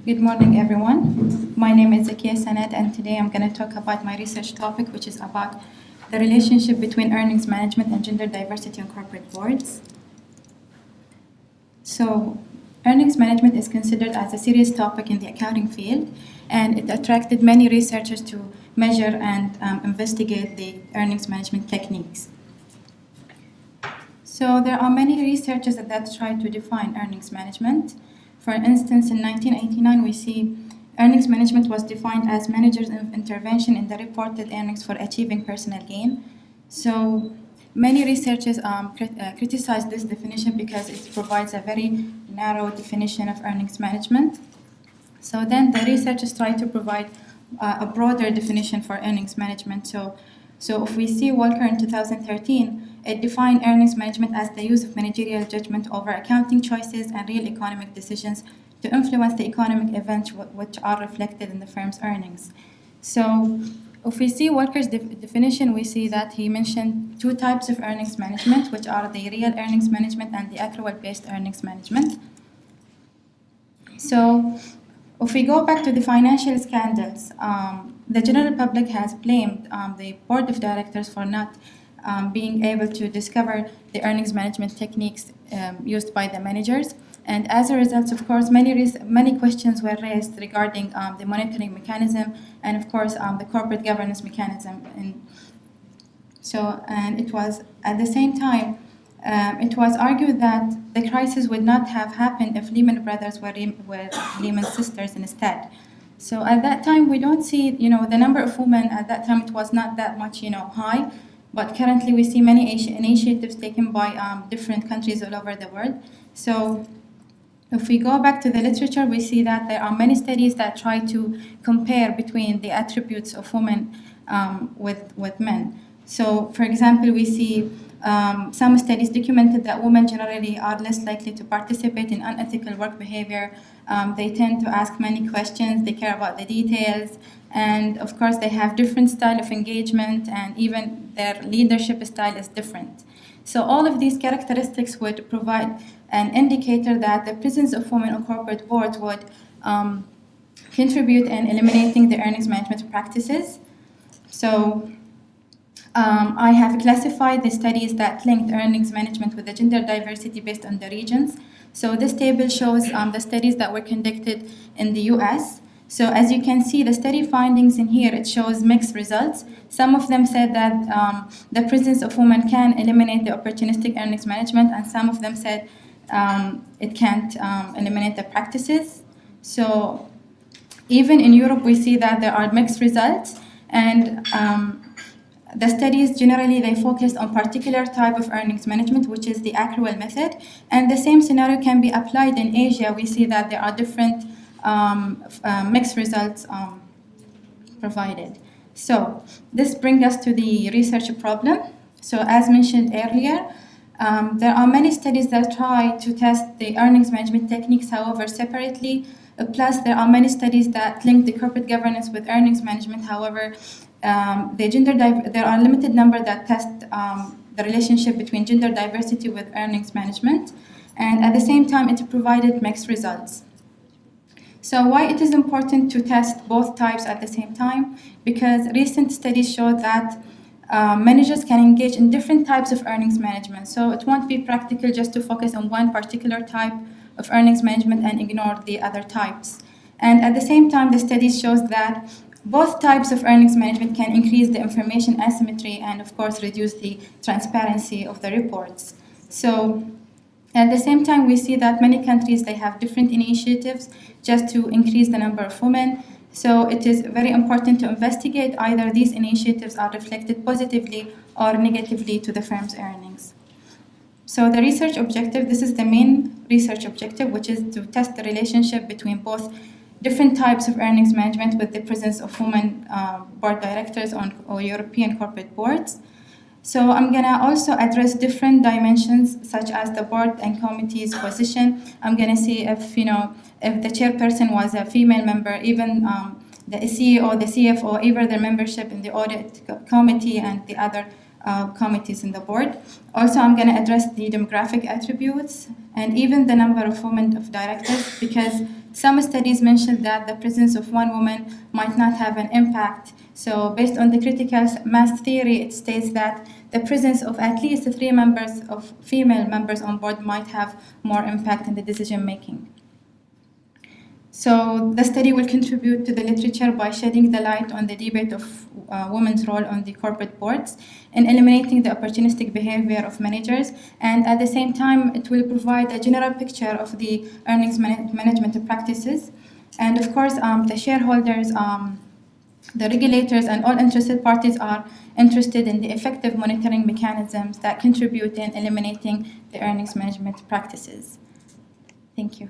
Good morning, everyone. My name is Zakiya Sand, and today I'm going to talk about my research topic, which is about the relationship between earnings management and gender diversity on corporate boards. So, earnings management is considered as a serious topic in the accounting field, and it attracted many researchers to measure and investigate the earnings management techniques. So, there are many researchers that try to define earnings management. For instance, in 1989, we see earnings management was defined as managers' intervention in the reported earnings for achieving personal gain. So many researchers criticize this definition because it provides a very narrow definition of earnings management. So then the researchers try to provide a broader definition for earnings management. So if we see Walker in 2013, it defined earnings management as the use of managerial judgment over accounting choices and real economic decisions to influence the economic events which are reflected in the firm's earnings. So if we see Walker's definition, we see that he mentioned two types of earnings management, which are the real earnings management and the accrual-based earnings management. So if we go back to the financial scandals, the general public has blamed the board of directors for not being able to discover the earnings management techniques used by the managers. And as a result, of course, many questions were raised regarding the monitoring mechanism and, of course, the corporate governance mechanism. And it was, at the same time, it was argued that the crisis would not have happened if Lehman Brothers were Lehman sisters instead. So at that time, we don't see, the number of women at that time, it was not that much, high. But currently, we see many initiatives taken by different countries all over the world. So if we go back to the literature, we see that there are many studies that try to compare between the attributes of women with men. So, for example, we see some studies documented that women generally are less likely to participate in unethical work behavior. They tend to ask many questions, they care about the details, and of course they have different style of engagement, and even their leadership style is different. So all of these characteristics would provide an indicator that the presence of women on corporate boards would contribute in eliminating the earnings management practices. So I have classified the studies that linked earnings management with the gender diversity based on the regions. So this table shows the studies that were conducted in the US. So as you can see, the study findings in here, it shows mixed results. Some of them said that the presence of women can eliminate the opportunistic earnings management, and some of them said it can't eliminate the practices. So even in Europe, we see that there are mixed results, and the studies generally they focused on particular type of earnings management, which is the accrual method, and the same scenario can be applied in Asia. We see that there are different mixed results provided. So this brings us to the research problem. So as mentioned earlier, there are many studies that try to test the earnings management techniques, however, separately. Plus, there are many studies that link the corporate governance with earnings management. However, there are limited number that test the relationship between gender diversity with earnings management, and at the same time, it provided mixed results. So why it is important to test both types at the same time? Because recent studies show that managers can engage in different types of earnings management. So it won't be practical just to focus on one particular type of earnings management and ignore the other types. And at the same time, the studies shows that both types of earnings management can increase the information asymmetry and, of course, reduce the transparency of the reports. So at the same time, we see that many countries, they have different initiatives just to increase the number of women. So it is very important to investigate either these initiatives are reflected positively or negatively to the firm's earnings. So the research objective, this is the main research objective, which is to test the relationship between both different types of earnings management with the presence of women board directors on European corporate boards. So I'm going to also address different dimensions such as the board and committee's position. I'm going to see if the chairperson was a female member, even the CEO, the CFO, either their membership in the audit committee and the other committees in the board. Also, I'm going to address the demographic attributes and even the number of women of directors, because some studies mentioned that the presence of one woman might not have an impact. So based on the critical mass theory, it states that the presence of at least 3 members of female members on board might have more impact in the decision making. So the study will contribute to the literature by shedding the light on the debate of women's role on the corporate boards and eliminating the opportunistic behavior of managers. And at the same time, it will provide a general picture of the earnings management practices. And of course, the shareholders, the regulators, and all interested parties are interested in the effective monitoring mechanisms that contribute in eliminating the earnings management practices. Thank you.